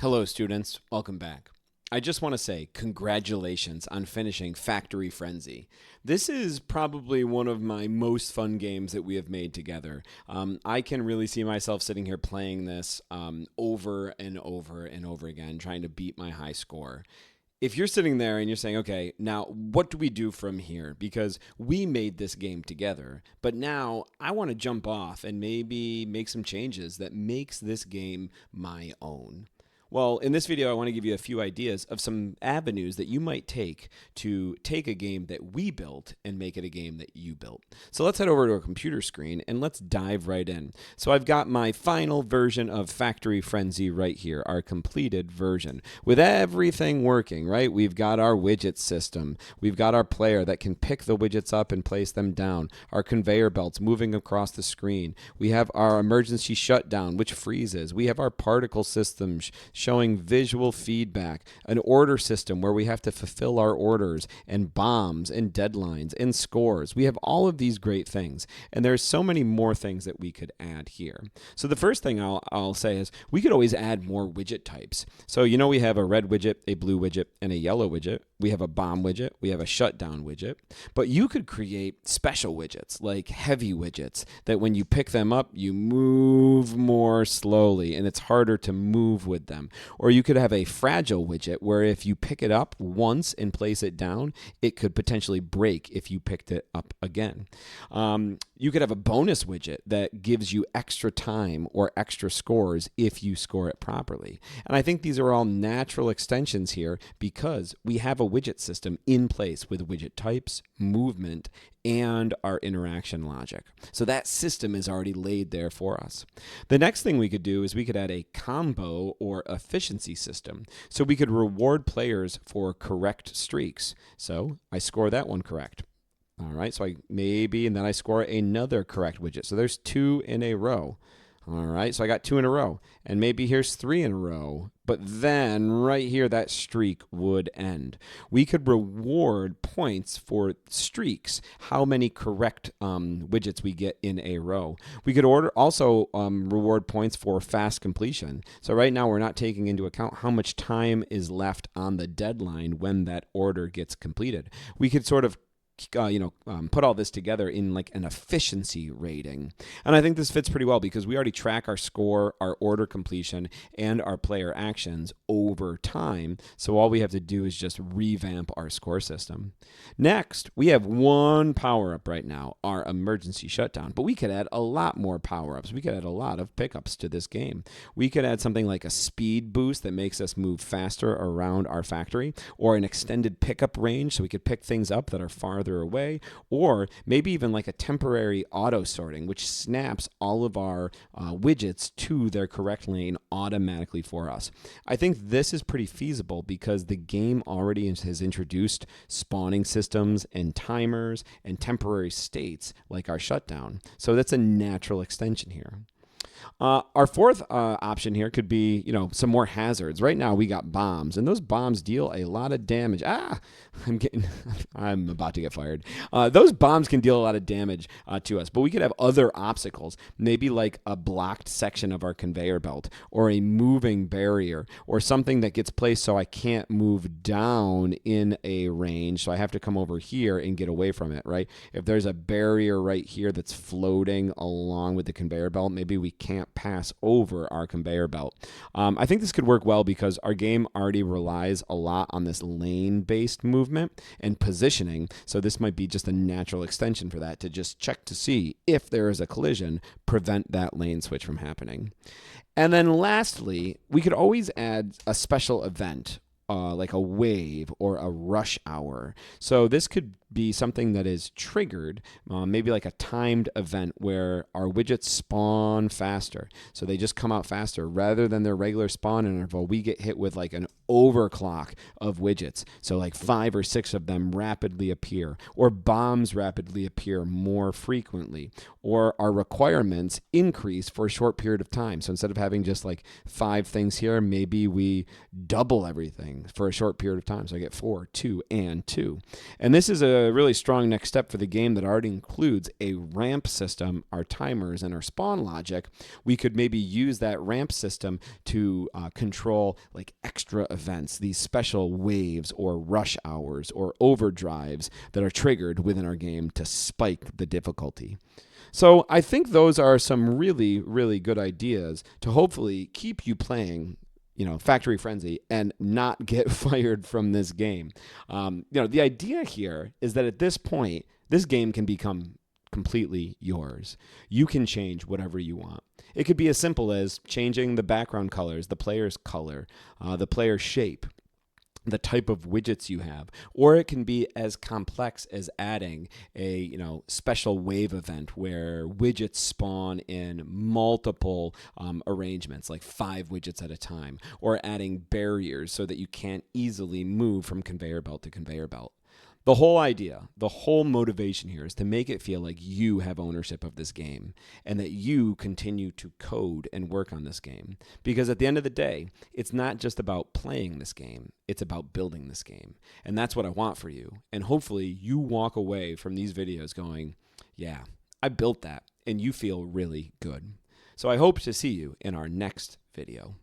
Hello, students. Welcome back. I just want to say congratulations on finishing Factory Frenzy. This is probably one of my most fun games that we have made together. I can really see myself sitting here playing this over and over and over again, trying to beat my high score. If you're sitting there and you're saying, okay, now what do we do from here? Because we made this game together, but now I want to jump off and maybe make some changes that makes this game my own. Well, in this video, I want to give you a few ideas of some avenues that you might take to take a game that we built and make it a game that you built. So let's head over to a computer screen and let's dive right in. So I've got my final version of Factory Frenzy right here, our completed version. With everything working, right? We've got our widget system. We've got our player that can pick the widgets up and place them down. Our conveyor belts moving across the screen. We have our emergency shutdown, which freezes. We have our particle system showing visual feedback, an order system where we have to fulfill our orders, and bombs and deadlines and scores. We have all of these great things, and there's so many more things that we could add here. So the first thing I'll say is we could always add more widget types. So we have a red widget, a blue widget, and a yellow widget. We have a bomb widget, we have a shutdown widget, but you could create special widgets like heavy widgets that when you pick them up, you move more slowly and it's harder to move with them. Or you could have a fragile widget where if you pick it up once and place it down, it could potentially break if you picked it up again. You could have a bonus widget that gives you extra time or extra scores if you score it properly. And I think these are all natural extensions here because we have a widget system in place with widget types, movement, and our interaction logic. So that system is already laid there for us. The next thing we could do is we could add a combo or efficiency system. So we could reward players for correct streaks. So I score that one correct. All right, so and then I score another correct widget. So there's 2 in a row. All right, so I got 2 in a row, and maybe here's 3 in a row, but then right here, that streak would end. We could reward points for streaks, how many correct widgets we get in a row. We could also reward points for fast completion. So right now, we're not taking into account how much time is left on the deadline when that order gets completed. We could sort of put all this together in like an efficiency rating. And I think this fits pretty well because we already track our score, our order completion, and our player actions over time. So all we have to do is just revamp our score system. Next, we have one power-up right now, our emergency shutdown. But we could add a lot more power-ups. We could add a lot of pickups to this game. We could add something like a speed boost that makes us move faster around our factory, or an extended pickup range so we could pick things up that are farther away, or maybe even like a temporary auto sorting, which snaps all of our widgets to their correct lane automatically for us. I think this is pretty feasible because the game already has introduced spawning systems and timers and temporary states like our shutdown. So that's a natural extension here. Our fourth option here could be, some more hazards. Right now we got bombs, and those bombs deal a lot of damage. I'm about to get fired. Those bombs can deal a lot of damage to us, but we could have other obstacles, maybe like a blocked section of our conveyor belt, or a moving barrier, or something that gets placed so I can't move down in a range, so I have to come over here and get away from it, right? If there's a barrier right here that's floating along with the conveyor belt, maybe we can't pass over our conveyor belt. I think this could work well because our game already relies a lot on this lane-based movement and positioning, so this might be just a natural extension for that to just check to see if there is a collision, prevent that lane switch from happening. And then lastly, we could always add a special event like a wave or a rush hour. So this could be something that is triggered, maybe like a timed event where our widgets spawn faster. So they just come out faster rather than their regular spawn interval. We get hit with like an overclock of widgets. So like 5 or 6 of them rapidly appear, or bombs rapidly appear more frequently, or our requirements increase for a short period of time. So instead of having just like 5 things here, maybe we double everything for a short period of time. So I get 4, 2, and 2. And this is a a really strong next step for the game that already includes a ramp system, our timers, and our spawn logic. We could maybe use that ramp system to control like extra events, these special waves or rush hours or overdrives that are triggered within our game to spike the difficulty. So I think those are some really, really good ideas to hopefully keep you playing, Factory Frenzy and not get fired from this game. The idea here is that at this point, this game can become completely yours. You can change whatever you want. It could be as simple as changing the background colors, the player's color, the player's shape, the type of widgets you have, or it can be as complex as adding a special wave event where widgets spawn in multiple arrangements, like 5 widgets at a time, or adding barriers so that you can't easily move from conveyor belt to conveyor belt. The whole idea, the whole motivation here is to make it feel like you have ownership of this game and that you continue to code and work on this game. Because at the end of the day, it's not just about playing this game, it's about building this game. And that's what I want for you. And hopefully you walk away from these videos going, yeah, I built that, and you feel really good. So I hope to see you in our next video.